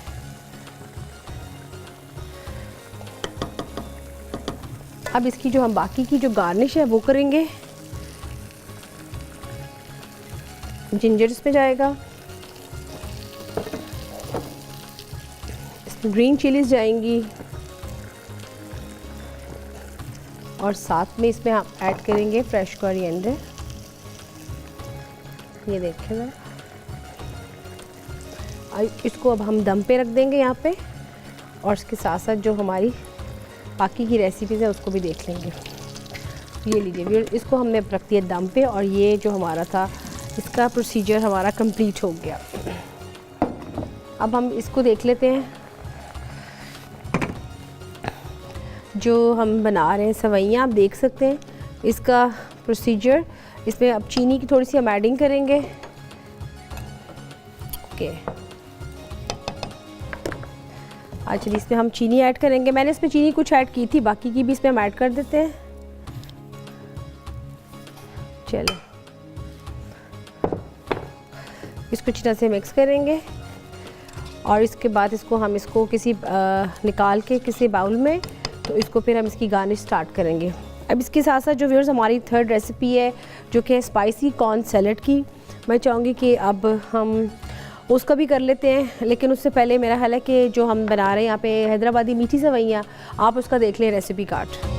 अब इसकी जो हम बाकी की जो गार्निश है वो करेंगे। जिंजर इसमें जाएगा, इसमें ग्रीन चिलीज जाएंगी, और साथ में इसमें हम ऐड करेंगे फ्रेश कोरिएंडर। ये देखिए, इसको अब हम दम पे रख देंगे यहाँ पे, और इसके साथ साथ जो हमारी बाकी की रेसिपीज़ है उसको भी देख लेंगे। ये लीजिए, इसको हमने रख दिया दम पे, और ये जो हमारा था इसका प्रोसीजर हमारा कंप्लीट हो गया। अब हम इसको देख लेते हैं। जो हम बना रहे हैं सेवइयाँ, आप देख सकते हैं इसका प्रोसीजर। इसमें अब चीनी की थोड़ी सी हम एडिंग करेंगे। ओके, अच्छा इसमें हम चीनी ऐड करेंगे। मैंने इसमें चीनी कुछ ऐड की थी, बाकी की भी इसमें हम ऐड कर देते हैं। चलो इसको अच्छी तरह से मिक्स करेंगे और इसके बाद इसको किसी निकाल के किसी बाउल में, तो इसको फिर हम इसकी गार्निश स्टार्ट करेंगे। अब इसके साथ साथ जो व्यूअर्स हमारी थर्ड रेसिपी है जो कि है स्पाइसी कॉर्न सैलेड की, मैं चाहूँगी कि अब हम उसका भी कर लेते हैं। लेकिन उससे पहले मेरा ख्याल है कि जो हम बना रहे हैं यहाँ पे हैदराबादी मीठी सेवइयाँ, आप उसका देख लें रेसिपी कार्ड।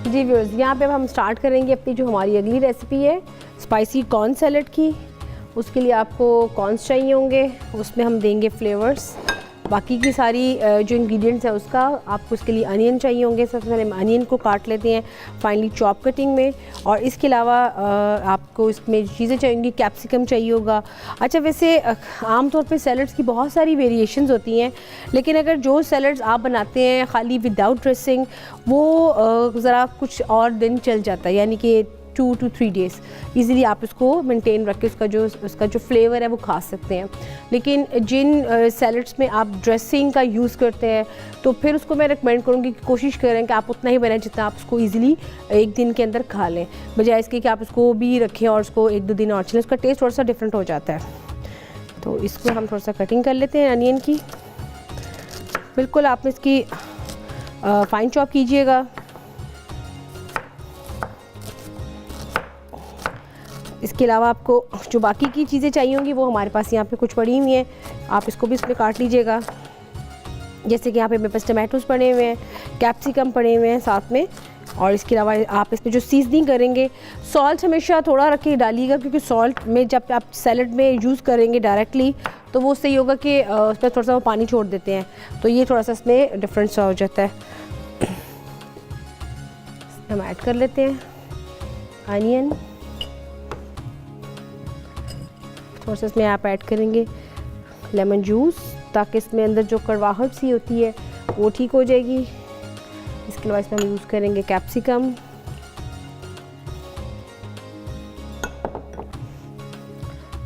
जी व्यूअर्स, यहाँ पे अब हम स्टार्ट करेंगे अपनी जो हमारी अगली रेसिपी है स्पाइसी कॉर्न सैलेड की। उसके लिए आपको कॉर्न्स चाहिए होंगे, उसमें हम देंगे फ्लेवर्स। बाकी की सारी जो इंग्रेडिएंट्स है उसका आपको उसके लिए अनियन चाहिए होंगे। सबसे पहले हम अनियन को काट लेते हैं फाइनली चॉप कटिंग में। और इसके अलावा आपको इसमें चीज़ें चाहिए, कैप्सिकम चाहिए होगा। अच्छा वैसे आमतौर पे सैलड्स की बहुत सारी वेरिएशंस होती हैं, लेकिन अगर जो सैलड्स आप बनाते हैं खाली विदाउट ड्रेसिंग, वो ज़रा कुछ और दिन चल जाता है, यानी कि 2 to 3 डेज़ ईज़िली आप इसको मेंटेन रख के उसका जो फ्लेवर है वो खा सकते हैं। लेकिन जिन सैलड्स में आप ड्रेसिंग का यूज़ करते हैं, तो फिर उसको मैं रिकमेंड करूँगी कि कोशिश करें कि आप उतना ही बनाएं जितना आप उसको ईज़िली एक दिन के अंदर खा लें, बजाय इसके कि आप उसको भी रखें और उसको 1-2 दिन और चलें। उसका टेस्ट थोड़ा सा डिफरेंट हो जाता है। तो इसको हम थोड़ा सा कटिंग कर लेते हैं अनियन की। बिल्कुल आप इसकी फाइन चॉप कीजिएगा। इसके अलावा आपको जो बाकी की चीज़ें चाहिए होंगी वो हमारे पास यहाँ पे कुछ पड़ी हुई हैं, आप इसको भी इसमें काट लीजिएगा। जैसे कि यहाँ पे मेरे पास टमाटोज पड़े हुए हैं, कैप्सिकम पड़े हुए हैं साथ में। और इसके अलावा आप इसमें जो सीजनिंग करेंगे, सॉल्ट हमेशा थोड़ा रख के डालिएगा, क्योंकि सॉल्ट में जब आप सैलड में यूज़ करेंगे डायरेक्टली, तो वो सही होगा कि उसमें थोड़ा सा वो पानी छोड़ देते हैं, तो ये थोड़ा सा इसमें डिफरेंस हो जाता है। हम ऐड कर लेते हैं अनियन। थोड़ा सा इसमें आप ऐड करेंगे लेमन जूस, ताकि इसमें अंदर जो कड़वाहट सी होती है वो ठीक हो जाएगी। इसके अलावा इसमें हम यूज़ करेंगे कैप्सिकम।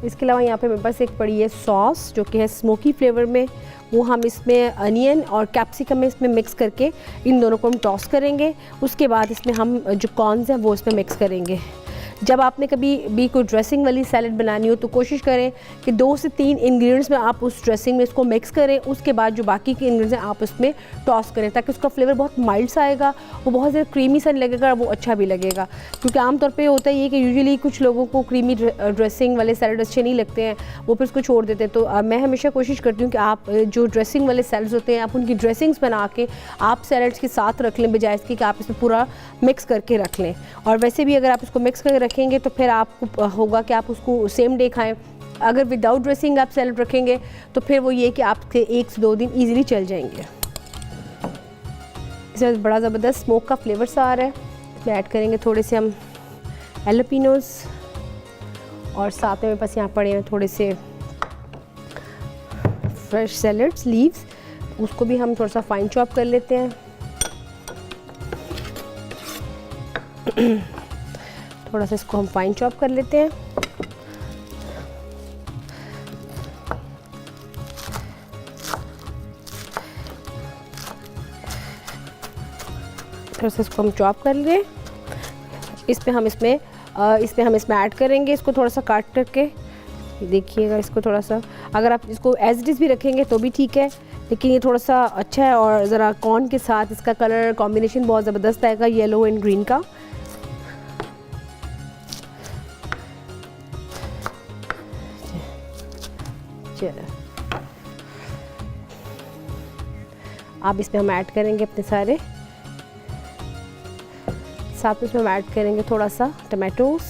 इसके अलावा यहाँ पे मेरे पास एक पड़ी है सॉस जो कि है स्मोकी फ्लेवर में, वो हम इसमें अनियन और कैप्सिकम में इसमें मिक्स करके इन दोनों को हम टॉस करेंगे। उसके बाद इसमें हम जो कॉर्न्स हैं वो इसमें मिक्स करेंगे। जब आपने कभी भी कोई ड्रेसिंग वाली सैलड बनानी हो, तो कोशिश करें कि 2 से 3 इंग्रेडिएंट्स में आप उस ड्रेसिंग में इसको मिक्स करें। उसके बाद जो बाकी के इंग्रेडिएंट्स हैं आप उसमें टॉस करें, ताकि उसका फ्लेवर बहुत माइल्ड सा आएगा, वो बहुत ज़्यादा क्रीमी सा नहीं लगेगा, वो अच्छा भी लगेगा। क्योंकि आमतौर पे होता ही है कि यूजुअली कुछ लोगों को क्रीमी ड्रेसिंग वाले सैलड अच्छे नहीं लगते हैं, वो फिर उसको छोड़ देते हैं। तो मैं हमेशा कोशिश करती हूँ कि आप जो ड्रेसिंग वाले सैलड्स होते हैं, आप उनकी ड्रेसिंग्स बना के आप सैलड्स के साथ रख लें, बजाय इसके कि आप इसमें पूरा मिक्स करके रख लें। और वैसे भी अगर आप इसको मिक्स करके रखेंगे तो फिर आपको होगा कि आप उसको सेम डे खाएं। अगर विदाउट ड्रेसिंग आप सैलड रखेंगे तो फिर वो ये कि आपके 1 से 2 दिन इजीली चल जाएंगे। इसमें बड़ा ज़बरदस्त स्मोक का फ्लेवर सा आ रहा है। इसमें ऐड करेंगे थोड़े से हम एलोपिनोज, और साथ में मेरे पास यहाँ पड़े हैं थोड़े से फ्रेश सैलड्स लीव्स, उसको भी हम थोड़ा सा फाइन चॉप कर लेते हैं। थोड़ा सा इसको हम फाइन चॉप कर लेते हैं। थोड़ा सा इसको हम चॉप कर लें। इसमें हम इसमें ऐड करेंगे, इसको थोड़ा सा काट करके देखिएगा। इसको थोड़ा सा, अगर आप इसको एज इट इज़ भी रखेंगे तो भी ठीक है, लेकिन ये थोड़ा सा अच्छा है। और ज़रा कॉर्न के साथ इसका कलर कॉम्बिनेशन बहुत ज़बरदस्त आएगा, येलो एंड ग्रीन का। अब इसमें हम ऐड करेंगे अपने सारे साथ में इसमें हम ऐड करेंगे थोड़ा सा टमाटोज़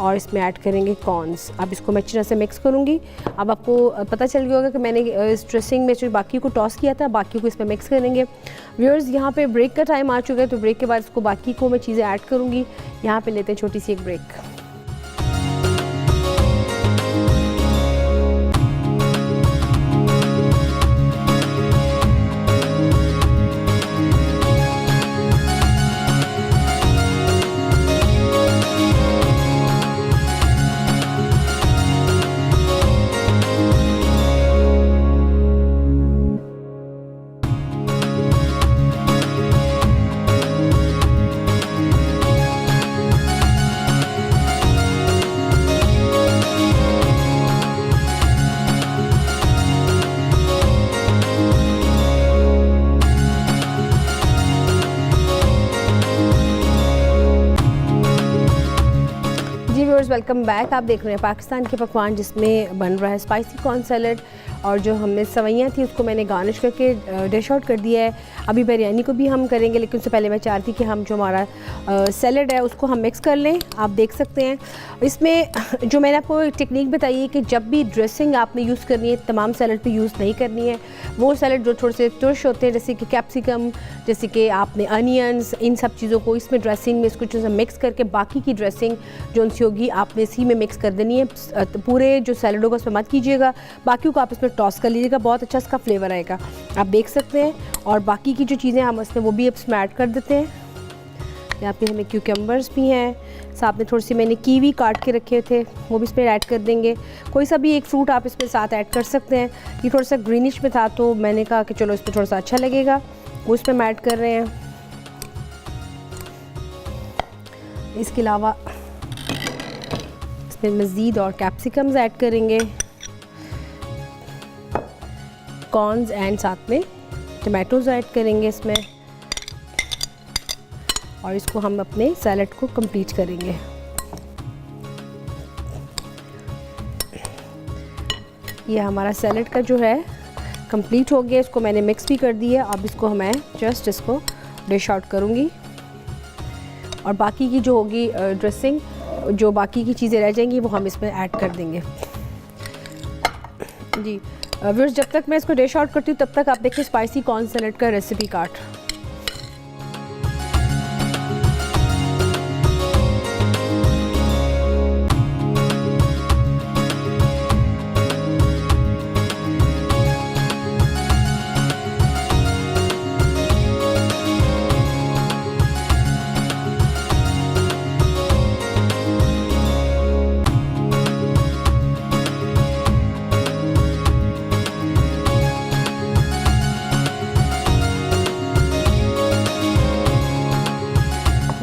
और इसमें ऐड करेंगे कॉर्न्स। अब इसको मैं अच्छी तरह से मिक्स करूँगी। अब आपको पता चल गया होगा कि मैंने इस ड्रेसिंग में जो बाकी को टॉस किया था, बाकी को इसमें मिक्स करेंगे। व्यूअर्स, यहाँ पे ब्रेक का टाइम आ चुका है, तो ब्रेक के बाद इसको बाकी को मैं चीज़ें ऐड करूँगी। यहाँ पे लेते हैं छोटी सी एक ब्रेक। Welcome back. आप देख रहे हैं पाकिस्तान के पकवान, जिसमें बन रहा है स्पाइसी कॉर्न सैलड, और जो हमने सवैयाँ थी उसको मैंने गार्निश करके डिश आउट कर दिया है। अभी बिरयानी को भी हम करेंगे, लेकिन उससे पहले मैं चाहती थी कि हम जो हमारा सैलड है उसको हम मिक्स कर लें। आप देख सकते हैं इसमें जो मैंने आपको टेक्निक बताई है कि जब भी ड्रेसिंग आपने यूज़ करनी है, तमाम सैलड पे यूज़ नहीं करनी है। वो सैलड जो थोड़े से तुर्श होते हैं, जैसे कि कैप्सिकम, जैसे कि आपने अनियंस, इन सब चीज़ों को इसमें ड्रेसिंग में इसको जो मिक्स करके बाकी की ड्रेसिंग जो उनसी होगी आपने इसी में मिक्स कर देनी है। पूरे जो सैलडों को उसमें मत कीजिएगा, बाकी को आप इसमें टॉस कर लीजिएगा, बहुत अच्छा इसका फ्लेवर आएगा। आप देख सकते हैं। और बाकी की जो चीज़ें हम इसमें वो भी अब इसमें ऐड कर देते हैं। यहाँ पे हमें क्यूकम्बर्स भी हैं, साथ में थोड़ी सी मैंने कीवी काट के रखे थे, वो भी इसमें ऐड कर देंगे। कोई सा भी एक फ्रूट आप इसमें साथ ऐड कर सकते हैं। ये थोड़ा सा ग्रीनिश में था, तो मैंने कहा कि चलो इसमें थोड़ा सा अच्छा लगेगा, वो इसमें हम ऐड कर रहे हैं। इसके अलावा इसमें मज़ीद और कैप्सिकम्स ऐड करेंगे, कॉर्न्स एंड साथ में टमाटोज़ ऐड करेंगे इसमें, और इसको हम अपने सैलड को कंप्लीट करेंगे। ये हमारा सैलड का जो है कंप्लीट हो गया, इसको मैंने मिक्स भी कर दिया। अब इसको मैं जस्ट इसको डिश आउट करूँगी, और बाकी की जो होगी ड्रेसिंग, जो बाकी की चीज़ें रह जाएंगी वो हम इसमें ऐड कर देंगे। जी व्यूअर्स, जब तक मैं इसको डिश आउट करती हूँ तब तक आप देखिए स्पाइसी कॉर्न सैलड का रेसिपी कार्ड।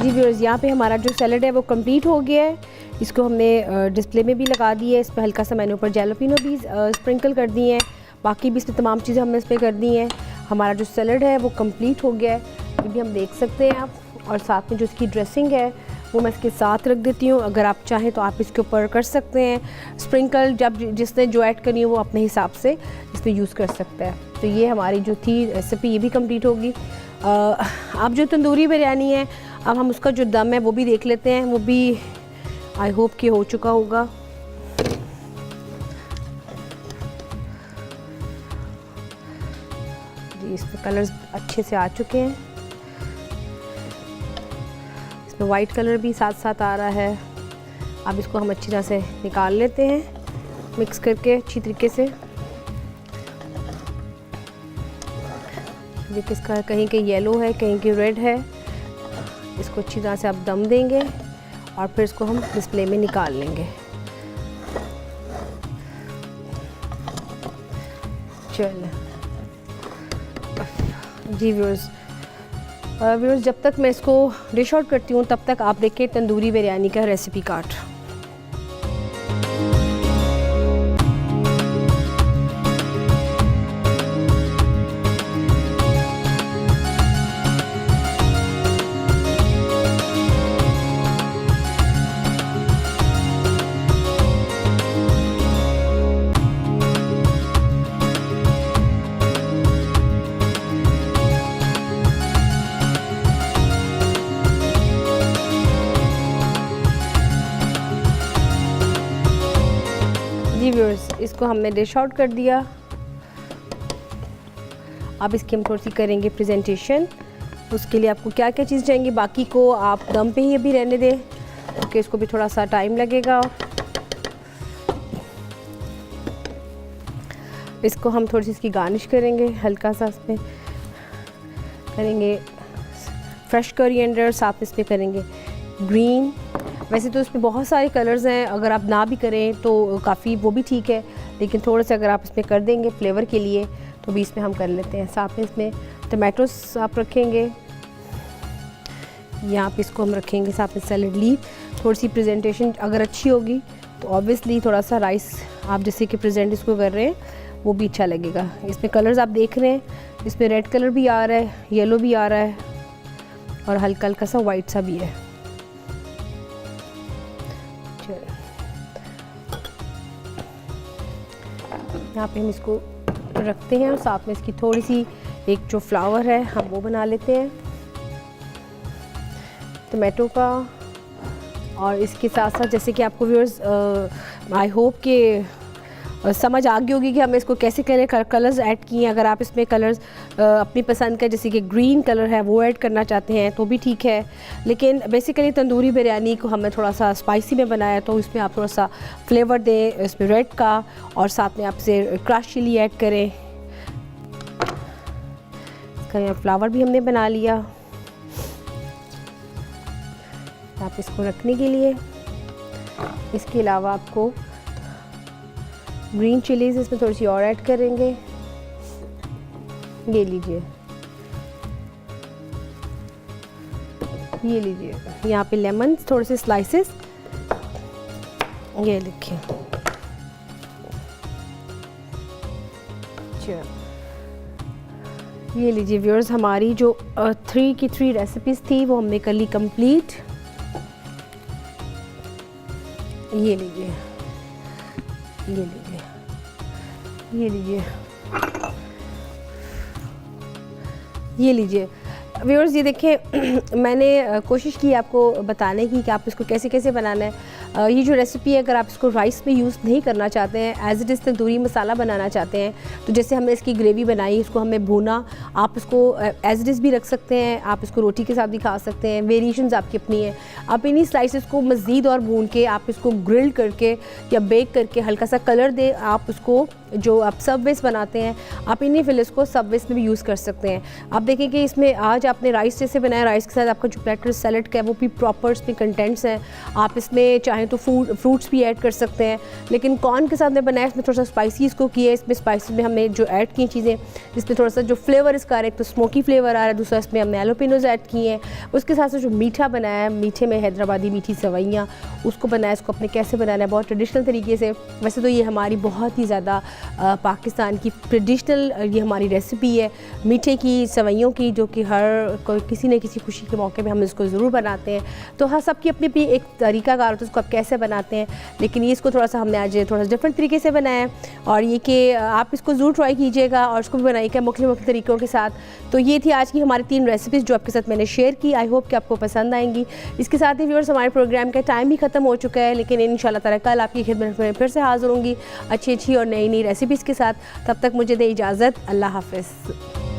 जी व्यूअर्स, यहाँ पे हमारा जो सैलड है वो कंप्लीट हो गया है। इसको हमने डिस्प्ले में भी लगा दिया है। इस पर हल्का सा मैंने ऊपर जैलोपिनो भी स्प्रिंकल कर दिए हैं। बाकी भी इसमें तमाम चीज़ें हमने इस पर कर दी हैं। हमारा जो सैलड है वो कंप्लीट हो गया है, ये भी हम देख सकते हैं आप। और साथ में जो इसकी ड्रेसिंग है वो मैं इसके साथ रख देती हूँ। अगर आप चाहें तो आप इसके ऊपर कर सकते हैं स्प्रिंकल, जब जिसने जो ऐड करनी है वो अपने हिसाब से इसमें यूज़ कर सकता है। तो ये हमारी जो थी रेसिपी ये भी कंप्लीट होगी। अब जो तंदूरी बिरयानी है, अब हम उसका जो दम है वो भी देख लेते हैं। वो भी आई होप कि हो चुका होगा। जी इसमें कलर्स अच्छे से आ चुके हैं, इसमें वाइट कलर भी साथ साथ आ रहा है। अब इसको हम अच्छी तरह से निकाल लेते हैं मिक्स करके अच्छी तरीके से। ये किसका कहीं के येलो है, कहीं के रेड है। इसको अच्छी तरह से आप दम देंगे और फिर इसको हम डिस्प्ले में निकाल लेंगे। चलिए जी व्यूअर्स, जब तक मैं इसको डिश आउट करती हूँ तब तक आप देखिए तंदूरी बिरयानी का रेसिपी कार्ड। जी व्यूअर्स, इसको हमने डिश आउट कर दिया। अब इसकी हम थोड़ी सी करेंगे प्रेजेंटेशन। उसके लिए आपको क्या क्या चीज़ चाहिए, बाकी को आप दम पे ही अभी रहने दें क्योंकि इसको भी थोड़ा सा टाइम लगेगा। इसको हम थोड़ी सी इसकी गार्निश करेंगे, हल्का सा इसमें करेंगे फ्रेश कोरिएंडर, साथ इसमें करेंगे ग्रीन। वैसे तो इसमें बहुत सारे कलर्स हैं, अगर आप ना भी करें तो काफ़ी वो भी ठीक है, लेकिन थोड़े से अगर आप इसमें कर देंगे फ्लेवर के लिए तो भी इसमें हम कर लेते हैं। साथ में इसमें टमाटोस आप रखेंगे, यहाँ पे इसको हम रखेंगे साथ में सैलड लीफ। थोड़ी सी प्रेजेंटेशन अगर अच्छी होगी तो ऑब्वियसली थोड़ा सा राइस आप जैसे कि प्रेजेंट इसको कर रहे हैं वो भी अच्छा लगेगा। इसमें कलर्स आप देख रहे हैं, इसमें रेड कलर भी आ रहा है, येलो भी आ रहा है और हल्का हल्का सा वाइट सा भी है। यहाँ पे हम इसको रखते हैं और साथ में इसकी थोड़ी सी एक जो फ्लावर है हम वो बना लेते हैं टमाटो का। और इसके साथ साथ जैसे कि आपको व्यूअर्स आई होप कि समझ आ गई होगी कि हमें इसको कैसे कलर्स ऐड किए हैं। अगर आप इसमें कलर्स अपनी पसंद का जैसे कि ग्रीन कलर है वो ऐड करना चाहते हैं तो भी ठीक है, लेकिन बेसिकली तंदूरी बिरयानी को हमने थोड़ा सा स्पाइसी में बनाया तो इसमें आप थोड़ा सा फ्लेवर दें इसमें रेड का, और साथ में आप इसे क्रश चिली ऐड करें। इसका यहाँ फ्लावर भी हमने बना लिया आप इसको रखने के लिए। इसके अलावा आपको ग्रीन चिलीज इसमें थोड़ी सी और ऐड करेंगे। ये लीजिए, ये लीजिए, यहाँ पे लेमन थोड़े से स्लाइसेस, ये लिखिए। ये लीजिए व्यूअर्स, हमारी जो 3 की 3 रेसिपीज़ थी वो हमने कर ली कंप्लीट। ये लीजिए, ये लीजिए, ये लीजिए, ये लीजिए व्यूअर्स। ये देखिए मैंने कोशिश की आपको बताने की कि आप इसको कैसे कैसे बनाना है। ये जो रेसिपी है अगर आप इसको राइस में यूज़ नहीं करना चाहते हैं, as it is tandoori masala बनाना चाहते हैं, तो जैसे हमने इसकी ग्रेवी बनाई, इसको हमने भूना, आप इसको एज इट इज़ भी रख सकते हैं, आप इसको रोटी के साथ भी खा सकते हैं, वेरिएशंस आपकी अपनी है। आप इन्हीं स्लाइसेस को मज़ीद और भून के आप इसको ग्रिल करके या बेक करके हल्का सा कलर दे, आप उसको जो आप सबवेस बनाते हैं आप इन्हीं फिलिस को सबवेस में भी यूज़ कर सकते हैं। आप देखें कि इसमें आज आपने राइस जैसे बनाया, राइस के साथ आपका जो प्लेटर सैलड का है वो भी प्रॉपर इसमें कंटेंट्स हैं। आप इसमें चाहें तो फ्रूट्स भी ऐड कर सकते हैं, लेकिन कॉर्न के साथ में बनाया इसमें थोड़ा सा स्पाइसी इसको किया। इसमें स्पाइसी में हमने जो ऐड की चीज़ें, इसमें थोड़ा सा जो फ्लेवर इसका आ रहा है, एक तो स्मोकी फ्लेवर आ रहा है, दूसरा इसमें हमने एलोपिनोज ऐड किए हैं। उसके साथ साथ जो मीठा बनाया है, मीठे में हैदराबादी मीठी सवैयाँ उसको बनाया, इसको अपने कैसे बनाना है बहुत ट्रेडिशनल तरीके से। वैसे तो ये हमारी बहुत ही ज़्यादा पाकिस्तान की ट्रेडिशनल ये हमारी रेसिपी है मीठे की सवैयों की, जो कि हर कोई किसी न किसी खुशी के मौके पे हम इसको ज़रूर बनाते हैं। तो हाँ, सबकी अपनी अपनी एक तरीकाकार होता है उसको आप कैसे बनाते हैं, लेकिन ये इसको थोड़ा सा हमने आज थोड़ा सा डिफरेंट तरीके से बनाया है। और ये कि आप इसको ज़रूर ट्राई कीजिएगा और इसको भी बनाइएगा मुख्तलिफ तरीक़ों के साथ। तो ये थी आज की हमारी 3 रेसिपीज़ जो आपके साथ मैंने शेयर की। आई होप कि आपको पसंद आएंगी। इसके साथ ही व्यूअर्स हमारे प्रोग्राम का टाइम भी ख़त्म हो चुका है, लेकिन इंशाल्लाह ताला कल आपकी खिदमत में फिर से हाज़िर होंगी अच्छी अच्छी और नई नई रेसिपीज़ के साथ। तब तक मुझे दे इजाज़त, अल्लाह हाफ़िज़।